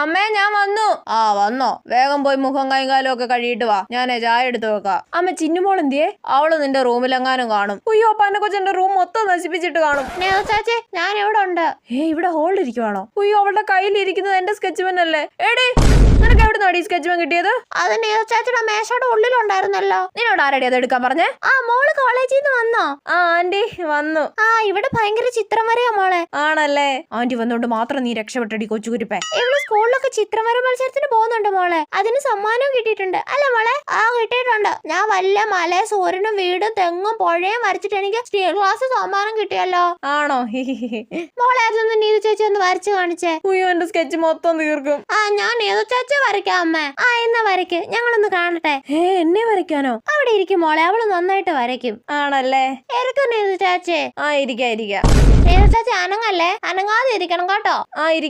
അമ്മേ ഞാൻ വന്നു. ആ വന്നോ? വേഗം പോയി മുഖം കൈകാലും ഒക്കെ കഴിയിട്ട് വാ. ഞാനേ ചായ എടുത്തു വെക്കാം. അമ്മ ചിന്നുമോൾ എന്തിയേ? അവള് നിന്റെ റൂമിലെങ്ങാനും കാണും. അയ്യോ അപ്പൊ എന്നെ കൊച്ചെന്റെ റൂം മൊത്തം നശിപ്പിച്ചിട്ട് കാണും. ചാച്ചേ ഞാൻ ഇവിടെ ഉണ്ട്. ഇവിടെ ഹോളിൽ ഇരിക്കുവാണോ? അയ്യോ അവളുടെ കയ്യിൽ ഇരിക്കുന്നത് എന്റെ സ്കെച്ച് പെൻ അല്ലേ? എടി നിനക്ക് എവിടെ നിന്നാണ് ഈ സ്കെച്ച് പെൻ കിട്ടിയത്? അത് ചാച്ചിയുടെ മേശയുടെ ഉള്ളിലുണ്ടായിരുന്നല്ലോ. നിന്നോട് ആരടി അത് എടുക്കാൻ പറഞ്ഞേ? ആ മോള് കോളേജിൽ നിന്ന് വന്നോ? ആ ആന്റി വന്നു. ആ ഇവിടെ ഭയങ്കര ചിത്രം വരയാ മോളെ. ആണല്ലേ? ആന്റി വന്നോണ്ട് മാത്രം നീ രക്ഷപ്പെട്ടടി കൊച്ചുകുരിപ്പേ. ഇവിടെ സ്കൂളിലൊക്കെ ചിത്രം വര മത്സരത്തിന് പോകുന്നുണ്ട് മോളെ. അതിന് സമ്മാനവും കിട്ടിയിട്ടുണ്ട് അല്ലേ മോളെ? ആ കിട്ടിയിട്ടുണ്ട്. ഞാൻ വല്ല മല സൂര്യനും വീടും തെങ്ങും പുഴയും വരച്ചിട്ട് എനിക്ക് സ്റ്റീൽ ഗ്ലാസ് സമ്മാനം കിട്ടിയല്ലോ. ആണോ? മോളെ അതൊന്ന് നീതു ചേച്ചി ഒന്ന് വരച്ചു കാണിച്ചേ. അയ്യോ എന്റെ സ്കെച്ച് മൊത്തം തീർക്കും. ആ ഞാൻ നീതു ചേച്ചി വരയ്ക്കാം അമ്മേ. ആ എന്നാ വരയ്ക്ക്, ഞങ്ങളൊന്ന് കാണട്ടെ. എന്നെ വരയ്ക്കാനോ? അവിടെ ഇരിക്കും മോളെ, അവള് നന്നായിട്ട് വരയ്ക്കും. ആണല്ലേ? ഇരിക്കും നീതു ചേച്ചി. ആ ഇരിക്കാം. നീതു ചേച്ചി അനങ്ങല്ലേ, അനങ്ങാതെ ഇരിക്കണം കേട്ടോ. ആ ഇരിക്കും.